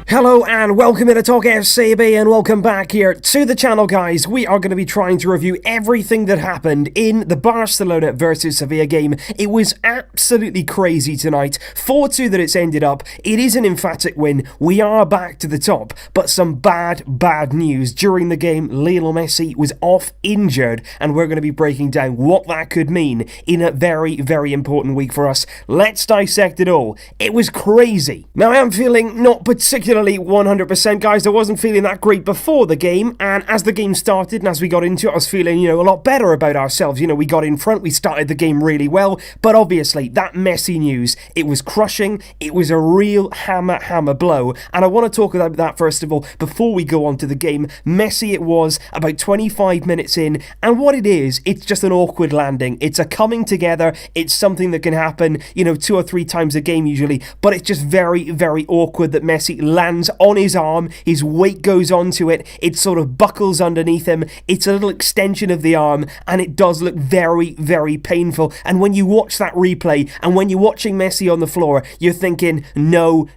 Hello and welcome to Talk FC and welcome back here to the channel, guys. We are going to be trying to review everything that happened in the Barcelona versus Sevilla game. It was absolutely crazy tonight. 4-2 that it's ended up. It is an emphatic win. We are back to the top, but some bad news. During the game, Lionel Messi was off injured, and we're going to be breaking down what that could mean in a very important week for us. Let's dissect it all. It was crazy. Now, I am feeling not particularly 100%, guys. I wasn't feeling that great before the game, and as the game started and as we got into it, I was feeling, a lot better about ourselves. We got in front, we started the game really well, but obviously that Messi news, it was crushing. It was a real hammer blow, and I want to talk about that first of all before we go on to the game. Messi, it was about 25 minutes in, and what it is, it's just an awkward landing. It's a coming together. It's something that can happen, 2 or 3 times a game usually, but it's just very awkward that Messi lands on his arm, his weight goes onto it, it sort of buckles underneath him, it's a little extension of the arm, and it does look very painful. And when you watch that replay, and when you're watching Messi on the floor, you're thinking, no,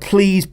please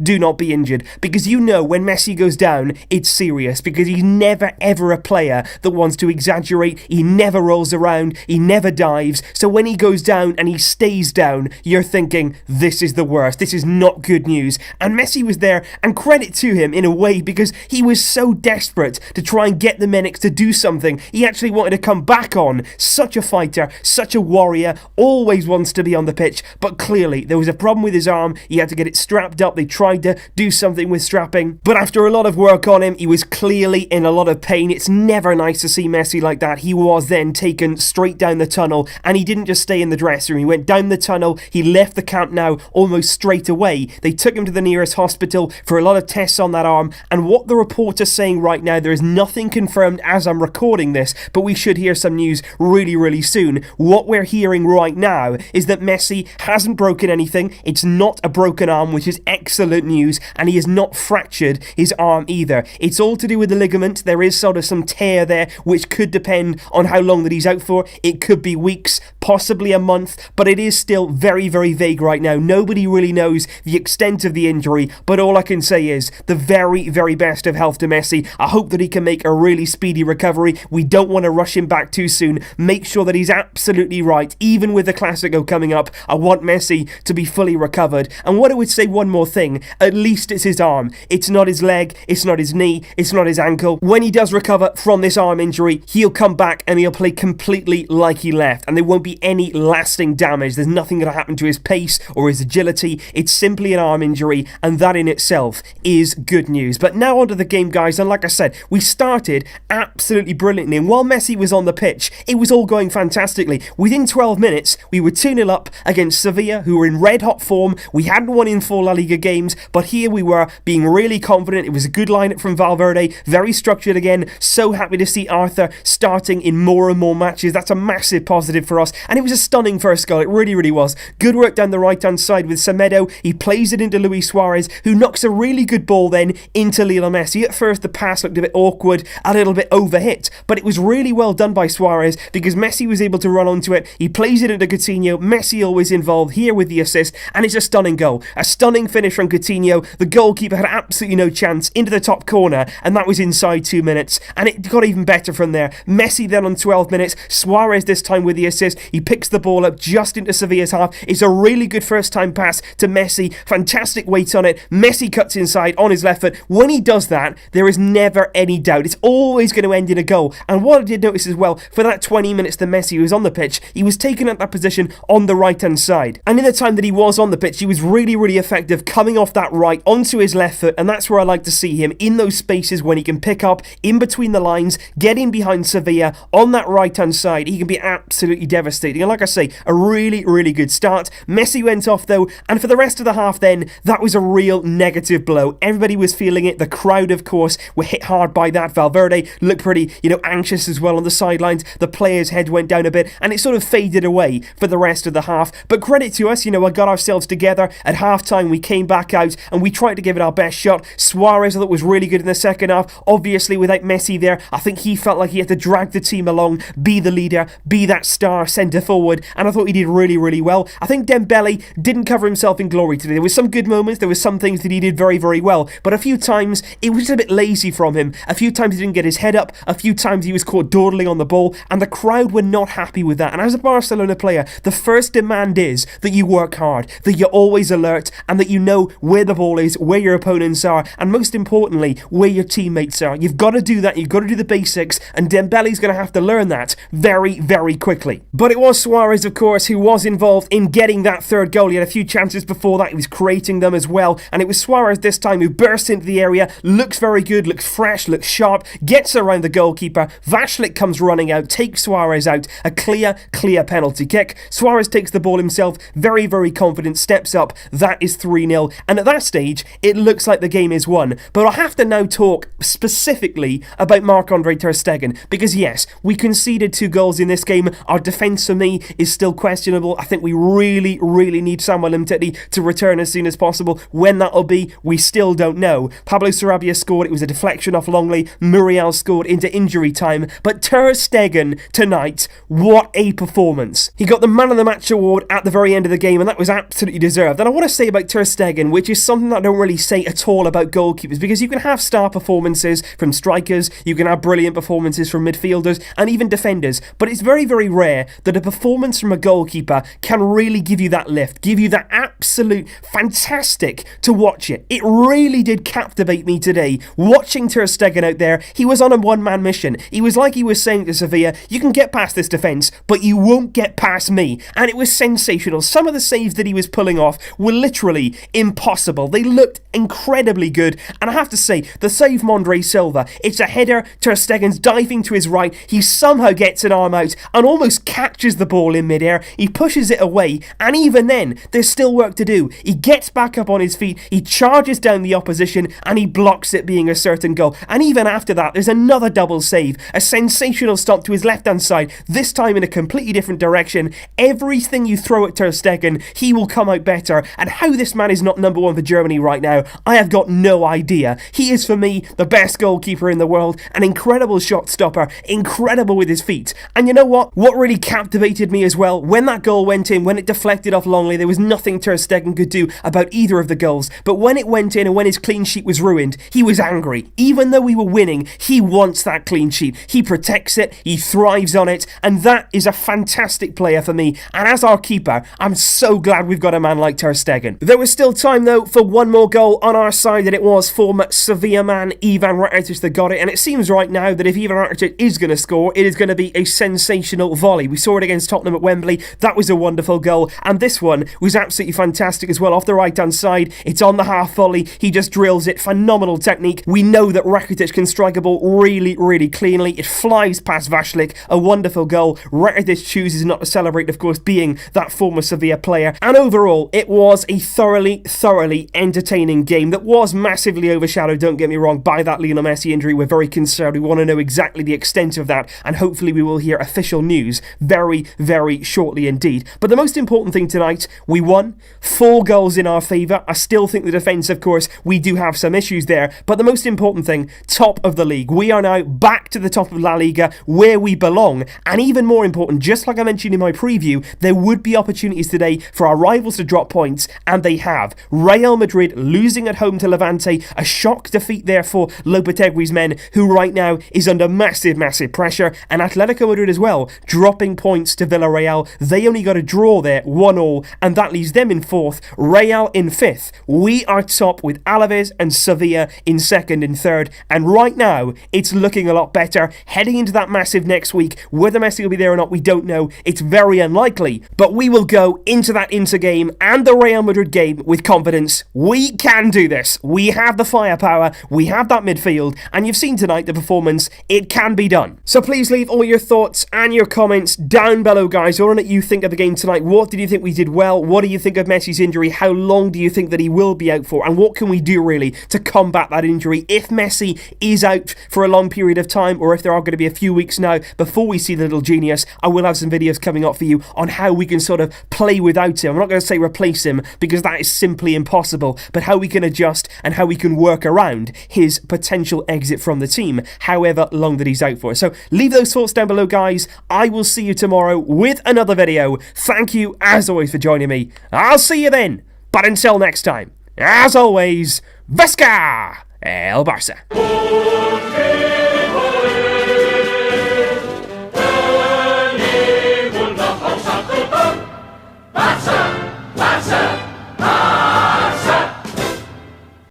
do not be injured, because when Messi goes down, it's serious, because he's never ever a player that wants to exaggerate. He never rolls around, he never dives, so when he goes down and he stays down, you're thinking, this is the worst, this is not good news. And Messi was there, and credit to him in a way, because he was so desperate to try and get the minutes to do something. He actually wanted to come back on. Such a fighter, such a warrior, always wants to be on the pitch, but clearly there was a problem with his arm. He had to get it strapped up. They tried to do something with strapping, but after a lot of work on him, he was clearly in a lot of pain. It's never nice to see Messi like that. He was then taken straight down the tunnel, and he didn't just stay in the dressing room. He went down the tunnel. He left the Camp Nou almost straight away. They took him to the nearest hospital for a lot of tests on that arm, and what the reporter's saying right now, there is nothing confirmed as I'm recording this, but we should hear some news really soon. What we're hearing right now is that Messi hasn't broken anything. It's not a broken arm, which is excellent news, and he has not fractured his arm either. It's all to do with the ligament. There is sort of some tear there, which could depend on how long that he's out for. It could be weeks, possibly a month, but it is still very vague right now. Nobody really knows the extent of the injury, but all I can say is the very best of health to Messi. I hope that he can make a really speedy recovery. We don't want to rush him back too soon. Make sure that he's absolutely right. Even with the Clasico coming up, I want Messi to be fully recovered. And what I would say, one more thing, at least it's his arm. It's not his leg, it's not his knee, it's not his ankle. When he does recover from this arm injury, he'll come back and he'll play completely like he left, and there won't be any lasting damage. There's nothing going to happen to his pace or his agility. It's simply an arm injury, and that in itself is good news. But now onto the game, guys, and like I said, we started absolutely brilliantly, and while Messi was on the pitch, it was all going fantastically. Within 12 minutes, we were 2-0 up against Sevilla, who were in red-hot form. We hadn't won in 4 La Liga games, but here we were being really confident. It was a good lineup from Valverde, very structured again. So happy to see Arthur starting in more and more matches. That's a massive positive for us, and it was a stunning first goal. It really was. Good work down the right-hand side with Semedo. He plays it into Luis Suarez, who knocks a really good ball then into Lionel Messi. At first, the pass looked a bit awkward, a little bit overhit, but it was really well done by Suarez, because Messi was able to run onto it. He plays it into Coutinho. Messi always involved here with the assist, and it's a stunning goal. A stunning finish from Coutinho. The goalkeeper had absolutely no chance, into the top corner, and that was inside 2 minutes, and it got even better from there. Messi then on 12 minutes, Suarez this time with the assist. He picks the ball up just into Sevilla's half. It's a really good first time pass to Messi. Fantastic weight on it. Messi cuts inside on his left foot. When he does that, there is never any doubt. It's always going to end in a goal. And what I did notice as well, for that 20 minutes that Messi was on the pitch, he was taken at that position on the right-hand side. And in the time that he was on the pitch, he was really effective coming off that right onto his left foot. And that's where I like to see him, in those spaces when he can pick up in between the lines, get in behind Sevilla on that right-hand side. He can be absolutely devastating. And like I say, a really good start. Messi went off though, and for the rest of the half then, that was a real negative blow. Everybody was feeling it. The crowd, of course, were hit hard by that. Valverde looked pretty, anxious as well on the sidelines. The players' head went down a bit, and it sort of faded away for the rest of the half. But credit to us, we got ourselves together at half-time. We came back out, and we tried to give it our best shot. Suarez, I thought, was really good in the second half. Obviously, without Messi there, I think he felt like he had to drag the team along, be the leader, be that star centre-forward, and I thought he did really, really well. I think Dembele didn't cover himself in glory today. There were some good moments, there were some things that he did very, very well, but a few times it was just a bit lazy from him. A few times he didn't get his head up, a few times he was caught dawdling on the ball, and the crowd were not happy with that. And as a Barcelona player, the first demand is that you work hard, that you're always alert, and that you know where the ball is, where your opponents are, and most importantly, where your teammates are. You've got to do that, you've got to do the basics, and Dembele's going to have to learn that very, very quickly. But it was Suarez, of course, who was involved in getting that third goal. He had a few chances before that, he was creating them as well, and it was Suarez this time who burst into the area, looks very good, looks fresh, looks sharp, gets around the goalkeeper. Vashlik comes running out, takes Suarez out, a clear penalty kick. Suarez takes the ball himself, very, very confident, steps up. That is 3-0, and at that stage, it looks like the game is won. But I have to now talk specifically about Marc-Andre ter Stegen, because yes, we conceded 2 goals in this game. Our defence, for me, is still questionable. I think we really, really need Samuel Umtiti to return as soon as possible. When that'll be, we still don't know. Pablo Sarabia scored, it was a deflection off Longley. Muriel scored into injury time, but ter Stegen tonight, what a performance. He got the Man of the Match award at the very end of the game, and that was absolutely deserved. And I want to say about ter Stegen, which is something that I don't really say at all about goalkeepers, because you can have star performances from strikers, you can have brilliant performances from midfielders, and even defenders, but it's very, very rare that a performance from a goalkeeper can really give you that lift, give you that absolute fantastic to watch it. It really did captivate me today, watching ter Stegen out there. He was on a one-man mission. He was like he was saying to Sevilla, you can get past this defence, but you won't get past me. And it was sensational. Some of the saves that he was pulling off were literally impossible. They looked incredibly good, and I have to say, the save from Andre Silva, it's a header, ter Stegen's diving to his right, he somehow gets an arm out and almost catches the ball in midair, he pushes it away, and even then, there's still work to do. He gets back up on his feet, he charges down the opposition, and he blocks it being a certain goal. And even after that, there's another double save, a sensational stop to his left-hand side, this time in a completely different direction. Everything you throw at ter Stegen, he will come out better, and how this man is not number 1 for Germany right now, I have got no idea. He is, for me, the best goalkeeper in the world, an incredible shot stopper, incredible with his feet. And you know what? What really captivated me as well, when that goal went in, when it deflected off Longley, there was nothing ter Stegen could do about either of the goals. But when it went in and when his clean sheet was ruined, he was angry. Even though we were winning, he wants that clean sheet. He protects it, he thrives on it, and that is a fantastic player for me. And as our keeper, I'm so glad we've got a man like ter Stegen. There was still time, though, for one more goal on our side, and it was former Sevilla man Ivan Rakitic that got it. And it seems right now that if Ivan Rakitic is going to score, it is going to be a sensational volley. We saw it against Tottenham at Wembley. That was a wonderful goal, and this one was absolutely fantastic as well. Off the right-hand side, it's on the half volley. He just drills it. Phenomenal technique. We know that Rakitic can strike a ball really, really cleanly. It flies past Vashlik. A wonderful goal. Rakitic chooses not to celebrate, of course, being that former Sevilla player. And overall, it was a thoroughly entertaining game that was massively overshadowed, don't get me wrong, by that Lionel Messi injury. We're very concerned. We want to know exactly the extent of that, and hopefully we will hear official news very, very shortly indeed. But the most important thing tonight, we won. 4 goals in our favour. I still think the defence, of course, we do have some issues there, but the most important thing, top of the league. We are now back to the top of La Liga, where we belong, and even more important, just like I mentioned in my preview, there would be opportunities today for our rivals to drop points, and they have. Real Madrid losing at home to Levante, a shock defeat there for Lopetegui's men, who right now is under massive pressure, and Atletico Madrid as well, dropping points to Villarreal. They only got a draw there, 1-1, and that leaves them in 4th, Real in 5th. We are top with Alaves and Sevilla in 2nd and 3rd, and right now, it's looking a lot better. Heading into that massive next week, whether Messi will be there or not, we don't know. It's very unlikely, but we will go into that Inter game and the Real Madrid game with confidence. We can do this. We have the firepower, we have that midfield, and you've seen tonight the performance, it can be done. So please leave all your thoughts and your comments down below, guys. I want to know what you think of the game tonight. What did you think we did well? What do you think of Messi's injury? How long do you think that he will be out for? And what can we do really to combat that injury if Messi is out for a long period of time, or if there are going to be a few weeks now before we see the little genius? I will have some videos coming up for you on how we can sort of play without him. I'm not going to say replace him, because that is simply impossible, but how we can adjust and how we can work around his potential exit from the team, however long that he's out for. So leave those thoughts down below, guys. I will see you tomorrow with another video. Thank you, as always, for joining me. I'll see you then. But until next time, as always, Visca El Barça.